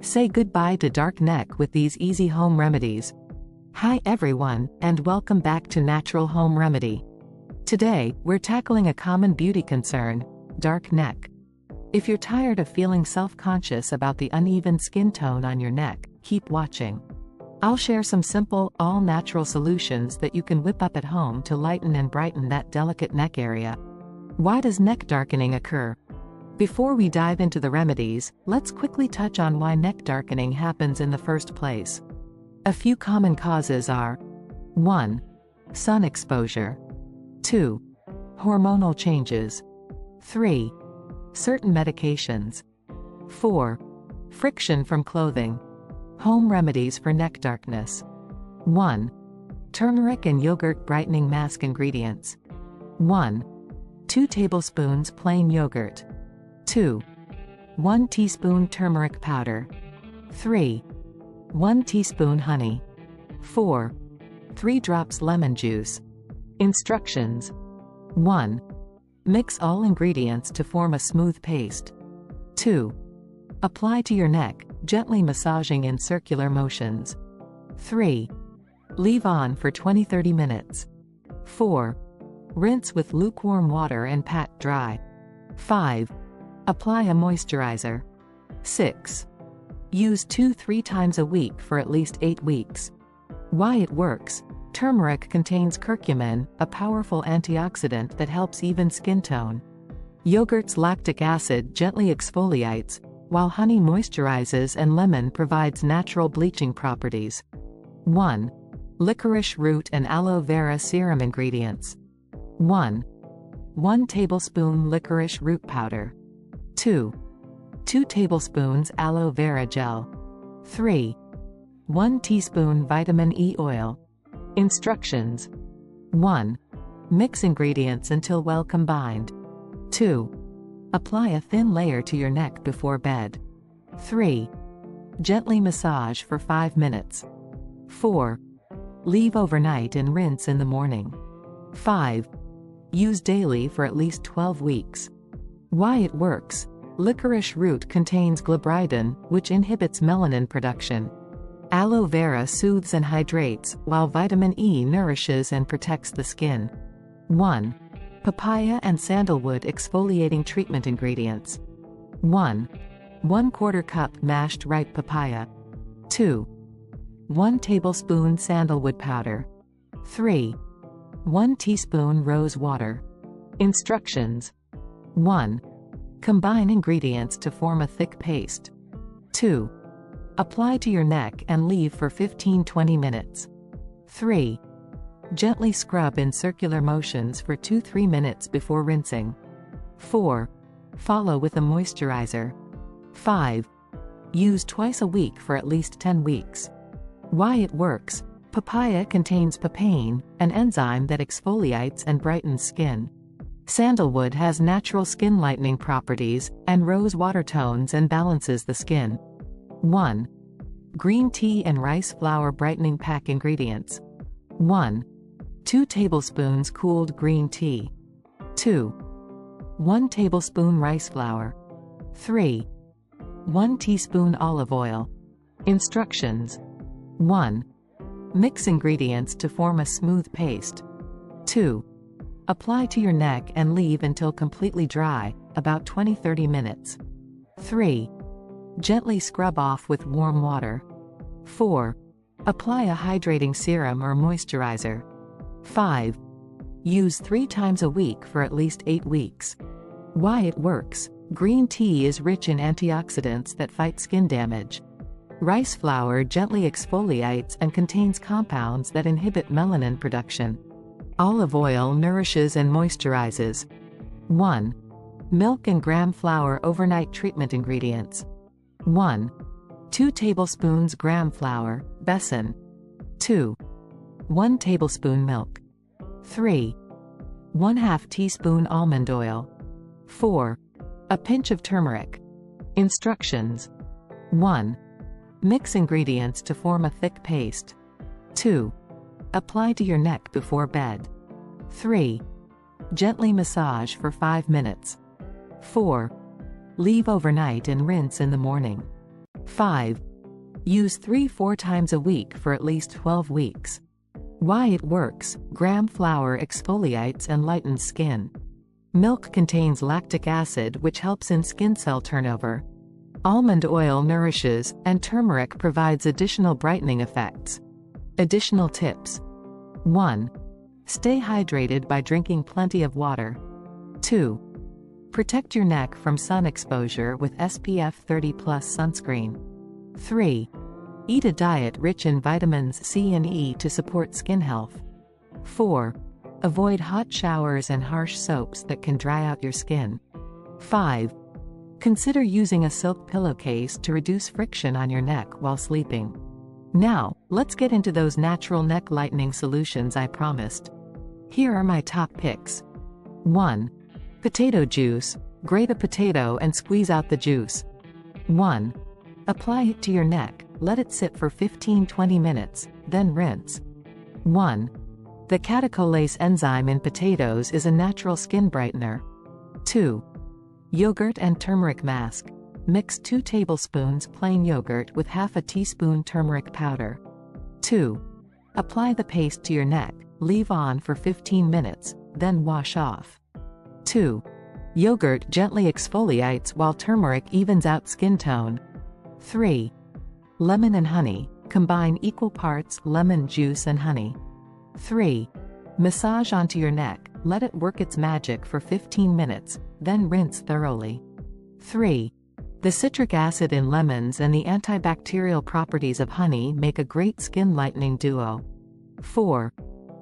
Say goodbye to dark neck with these easy home remedies. Hi everyone, and welcome back to Natural Home Remedy. Today, we're tackling a common beauty concern, dark neck. If you're tired of feeling self-conscious about the uneven skin tone on your neck, keep watching. I'll share some simple, all-natural solutions that you can whip up at home to lighten and brighten that delicate neck area. Why does neck darkening occur? Before we dive into the remedies, let's quickly touch on why neck darkening happens in the first place. A few common causes are 1. Sun exposure. 2. Hormonal changes. 3. Certain medications. 4. Friction from clothing. Home remedies for neck darkness. 1. Turmeric and yogurt brightening mask ingredients. 1. 2 tablespoons plain yogurt. 2. 1 teaspoon turmeric powder. 3. 1 teaspoon honey. 4. 3 drops lemon juice. Instructions. 1. Mix all ingredients to form a smooth paste. 2. Apply to your neck, gently massaging in circular motions. 3. Leave on for 20-30 minutes. 4. Rinse with lukewarm water and pat dry. 5. Apply a moisturizer. 6. Use 2-3 times a week for at least 8 weeks. Why it works? Turmeric contains curcumin, a powerful antioxidant that helps even skin tone. Yogurt's lactic acid gently exfoliates, while honey moisturizes and lemon provides natural bleaching properties. 1. Licorice root and aloe vera serum ingredients. 1. 1 tablespoon licorice root powder. 2. 2 tablespoons aloe vera gel. 3. 1 teaspoon vitamin E oil. Instructions. 1. Mix ingredients until well combined. 2. Apply a thin layer to your neck before bed. 3. Gently massage for 5 minutes. 4. Leave overnight and rinse in the morning. 5. Use daily for at least 12 weeks. Why it works? Licorice root contains glabridin, which inhibits melanin production. Aloe vera soothes and hydrates, while vitamin E nourishes and protects the skin. 1. Papaya and sandalwood exfoliating treatment ingredients. 1. 1/4 cup mashed ripe papaya. 2. 1 tablespoon sandalwood powder. 3. 1 teaspoon rose water. Instructions. 1. Combine ingredients to form a thick paste. 2. Apply to your neck and leave for 15-20 minutes. 3. Gently scrub in circular motions for 2-3 minutes before rinsing. 4. Follow with a moisturizer. 5. Use twice a week for at least 10 weeks. Why it works? Papaya contains papain, an enzyme that exfoliates and brightens skin. Sandalwood has natural skin lightening properties, and rose water tones and balances the skin. 1. Green tea and rice flour brightening pack ingredients. 1. 2 tablespoons cooled green tea. 2. 1 tablespoon rice flour. 3. 1 teaspoon olive oil. Instructions. 1. Mix ingredients to form a smooth paste. 2. Apply to your neck and leave until completely dry, about 20-30 minutes. 3. Gently scrub off with warm water. 4. Apply a hydrating serum or moisturizer. 5. Use 3 times a week for at least 8 weeks. Why it works? Green tea is rich in antioxidants that fight skin damage. Rice flour gently exfoliates and contains compounds that inhibit melanin production. Olive oil nourishes and moisturizes. 1. Milk and gram flour overnight treatment ingredients. 1. 2 tablespoons gram flour, besan. 2. 1 tablespoon milk. 3. 1/2 teaspoon almond oil. 4. A pinch of turmeric. Instructions. 1. Mix ingredients to form a thick paste. 2. Apply to your neck before bed. 3. Gently massage for 5 minutes. 4. Leave overnight and rinse in the morning. 5. Use 3-4 times a week for at least 12 weeks. Why it works: gram flour exfoliates and lightens skin. Milk contains lactic acid, which helps in skin cell turnover. Almond oil nourishes, and turmeric provides additional brightening effects. Additional tips. 1. Stay hydrated by drinking plenty of water. 2. Protect your neck from sun exposure with SPF 30+ sunscreen. 3. Eat a diet rich in vitamins C and E to support skin health. 4. Avoid hot showers and harsh soaps that can dry out your skin. 5. Consider using a silk pillowcase to reduce friction on your neck while sleeping. Now, let's get into those natural neck lightening solutions I promised. Here are my top picks. 1. Potato juice. Grate a potato and squeeze out the juice. 1. Apply it to your neck, let it sit for 15-20 minutes, then rinse. 1. The catecholase enzyme in potatoes is a natural skin brightener. 2. Yogurt and turmeric mask. Mix 2 tablespoons plain yogurt with half a teaspoon turmeric powder. 2. Apply the paste to your neck, leave on for 15 minutes, then wash off. 2. Yogurt gently exfoliates while turmeric evens out skin tone. 3. Lemon and honey. Combine equal parts lemon juice and honey. 3. Massage onto your neck, let it work its magic for 15 minutes, then rinse thoroughly. 3. The citric acid in lemons and the antibacterial properties of honey make a great skin lightening duo. 4.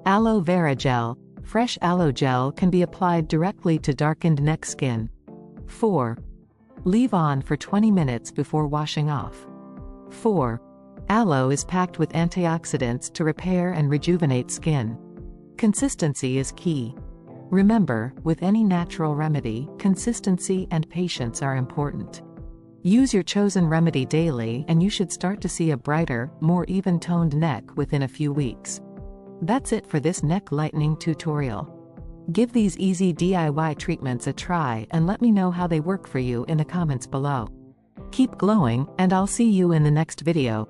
Aloe vera gel. Fresh aloe gel can be applied directly to darkened neck skin. 4. Leave on for 20 minutes before washing off. 4. Aloe is packed with antioxidants to repair and rejuvenate skin. Consistency is key. Remember, with any natural remedy, consistency and patience are important. Use your chosen remedy daily and you should start to see a brighter, more even-toned neck within a few weeks. That's it for this neck lightening tutorial. Give these easy DIY treatments a try and let me know how they work for you in the comments below. Keep glowing, and I'll see you in the next video.